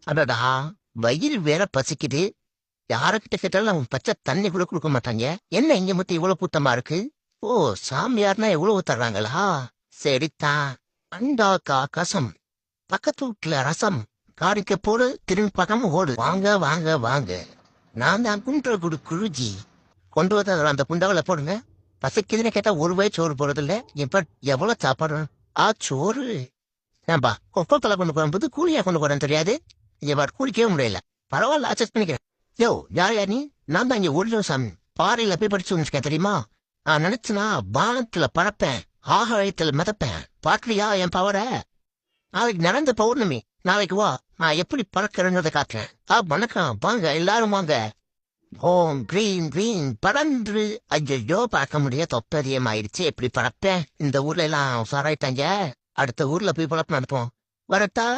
அடடா! வயிறு வேற பசிக்குது. யாருகிட்ட கேட்டாலும் அவங்க பச்சை தண்ணி கூட குடுக்க மாட்டாங்க. என்ன இங்க மட்டும் இவ்வளவு கூட்டமா இருக்கு? ஓ! சாமியார்னா இவ்வளவு தர்றாங்களா? சரிதான். அண்டாக்கா கசம். பக்கத்து வீட்டுல ரசம். காரிக்க போடு, திரும்பி பார்க்காம ஓடு. வாங்க வாங்க வாங்க. நான் தான் குன்றகுடி குருஜி. கொண்டு வந்து அந்த குண்டாவில போடுங்க. பசிக்குதுன்னு கேட்டா ஒரு வயசு சோறு போடுறதில்ல. இப்ப எவ்வளவு சாப்பாடு? சோறு. ஏன்பா கொக்கோத்தலை கொண்டு போகும்போது கூலியா கொண்டு போறேன்னு தெரியாது. இங்க குளிக்கவே முடியல. பரவாயில்ல, அட்ஜஸ்ட் பண்ணிக்கிறேன். யோ, யார் நீ? நான் தான் இங்க ஒரு சாமி. பாறையில போய் படிச்சு வந்துருக்கேன் தெரியுமா? நான் நினைச்சுனா பானத்துல பறப்பேன், ஆகாயத்துல மிதப்பேன். பாக்கலையா என் பவர? நாளைக்கு நடந்த பௌர்ணமி. நாளைக்கு வா, நான் எப்படி பறக்கிறேன்றதை காட்டுறேன். வணக்கம், வாங்க எல்லாரும் வாங்க. ஓம் கிரீன் கிரீன் பறந்து. ஐயோ, பார்க்க முடிய தொப்பரியம் ஆயிடுச்சு. எப்படி பறப்பேன்? இந்த ஊர்ல எல்லாம் உசாராயிட்டாங்க. அடுத்த ஊர்ல போய் பழப்பம் நடப்போம். வரட்டா?